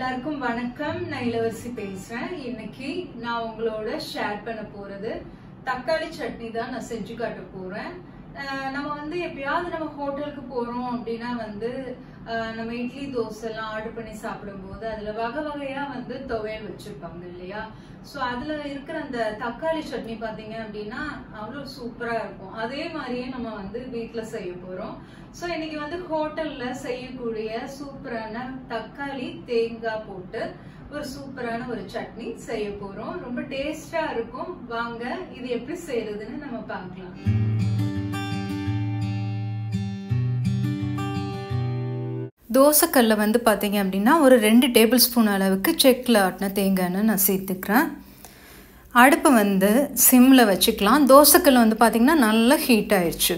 எல்லாருக்கும் வணக்கம். நான் இளவரசி பேசுறேன். இன்னைக்கு நான் உங்களோட ஷேர் பண்ண போறது தக்காளி சட்னி தான் நான் செஞ்சு காட்ட போறேன். நம்ம எப்பயாவது நம்ம ஹோட்டலுக்கு போறோம் அப்படின்னா நம்ம இட்லி தோசை எல்லாம் ஆர்டர் பண்ணி சாப்பிடும்போது அதுல வகை வகையா துவையல் வச்சிருப்பாங்க இல்லையா? சோ அதுல இருக்கிற அந்த தக்காளி சட்னி பாத்தீங்க அப்படின்னா அவ்வளவு சூப்பரா இருக்கும். அதே மாதிரியே நம்ம வீட்டுல செய்ய போறோம். சோ இன்னைக்கு ஹோட்டல்ல செய்யக்கூடிய சூப்பரான தக்காளி தேங்காய் போட்டு ஒரு சூப்பரான ஒரு சட்னி செய்ய போறோம். ரொம்ப டேஸ்டா இருக்கும். வாங்க இது எப்படி செய்யறதுன்னு நம்ம பார்க்கலாம். தோசைக்கல்ல பார்த்தீங்க அப்படின்னா ஒரு 2 டேபிள் ஸ்பூன் அளவுக்கு செக்கில் ஆட்டின தேங்காய்னு நான் சேர்த்துக்கிறேன். அடுப்பு சிம்மில் வச்சுக்கலாம். தோசைக்கல் பார்த்தீங்கன்னா நல்லா ஹீட் ஆயிடுச்சு.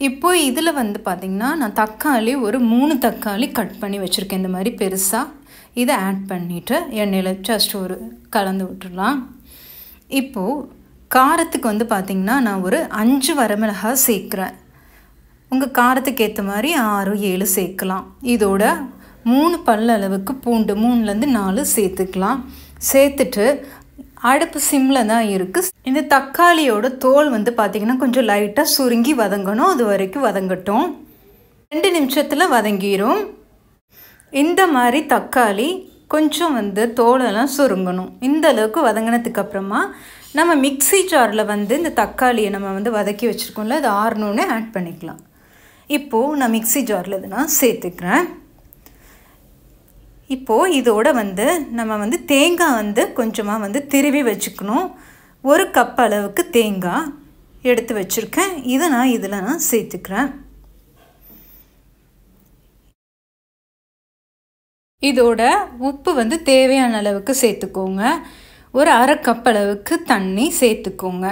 இப்போது இதில் பார்த்தீங்கன்னா நான் தக்காளி ஒரு 3 தக்காளி கட் பண்ணி வச்சுருக்கேன். இந்த மாதிரி பெருசாக இதை ஆட் பண்ணிவிட்டு எண்ணெயில் ஜஸ்ட் ஒரு கலந்து விட்டுடலாம். இப்போது காரத்துக்கு பார்த்தீங்கன்னா நான் ஒரு 5 வரமிளகாய் சேர்க்குறேன். உங்கள் காரத்துக்கு ஏற்ற மாதிரி 6-7 சேர்க்கலாம். இதோட 3 பல் அளவுக்கு பூண்டு 3லேருந்து 4 சேர்த்துக்கலாம். சேர்த்துட்டு அடுப்பு சிம்மில் தான் இருக்குது. இந்த தக்காளியோட தோல் பார்த்திங்கன்னா கொஞ்சம் லைட்டாக சுருங்கி வதங்கணும். அது வரைக்கும் வதங்கட்டும். 2 நிமிஷத்தில் வதங்கிடும். இந்த மாதிரி தக்காளி கொஞ்சம் தோலெல்லாம் சுருங்கணும். இந்த அளவுக்கு வதங்கினதுக்கு அப்புறமா நம்ம மிக்ஸி ஜாரில் இந்த தக்காளியை நம்ம வதக்கி வச்சுருக்கோம்ல, அது ஆறணுன்னே ஆட் பண்ணிக்கலாம். இப்போது நான் மிக்ஸி ஜாரில் இதை நான் சேர்த்துக்கிறேன். இப்போது இதோட நம்ம தேங்காய் கொஞ்சமாக திருவி வச்சுக்கணும். 1 கப் அளவுக்கு தேங்காய் எடுத்து வச்சுருக்கேன். இதை நான் இதில் சேர்த்துக்கிறேன். இதோட உப்பு தேவையான அளவுக்கு சேர்த்துக்கோங்க. ஒரு 1/2 கப் அளவுக்கு தண்ணி சேர்த்துக்கோங்க.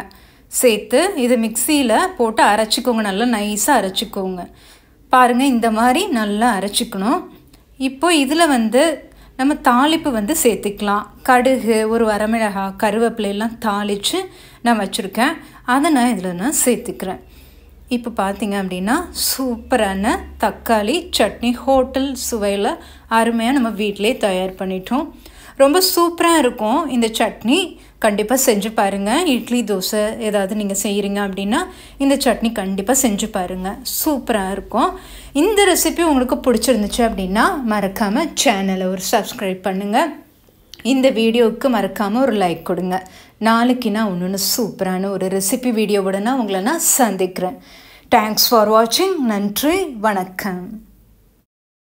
சேர்த்து இதை மிக்சியில் போட்டு அரைச்சிக்கோங்க. நல்லா நைஸாக அரைச்சிக்கோங்க. பாருங்கள், இந்த மாதிரி நல்லா அரைச்சிக்கணும். இப்போது இதில் நம்ம தாளிப்பு சேர்த்துக்கலாம். கடுகு, ஒரு வரமிளகாய், கருவேப்பிலையெல்லாம் தாளித்து நான் வச்சுருக்கேன். அதை நான் இதில் சேர்த்துக்கிறேன். இப்போ பார்த்தீங்க அப்படின்னா சூப்பரான தக்காளி சட்னி ஹோட்டல் சுவையில் அருமையாக நம்ம வீட்டிலே தயார் பண்ணிட்டோம். ரொம்ப சூப்பராக இருக்கும் இந்த சட்னி. கண்டிப்பாக செஞ்சு பாருங்கள். இட்லி தோசை ஏதாவது நீங்கள் செய்கிறீங்க அப்படின்னா இந்த சட்னி கண்டிப்பாக செஞ்சு பாருங்கள். சூப்பராக இருக்கும். இந்த ரெசிபி உங்களுக்கு பிடிச்சிருந்துச்சு அப்படின்னா மறக்காமல் சேனலை ஒரு சப்ஸ்கிரைப் பண்ணுங்கள். இந்த வீடியோவுக்கு மறக்காமல் ஒரு லைக் கொடுங்க. நாளைக்கு நான் ஒன்று சூப்பரான ஒரு ரெசிபி வீடியோவோட உங்களை நான் சந்திக்கிறேன். தேங்க்ஸ் ஃபார் வாட்சிங். நன்றி, வணக்கம்.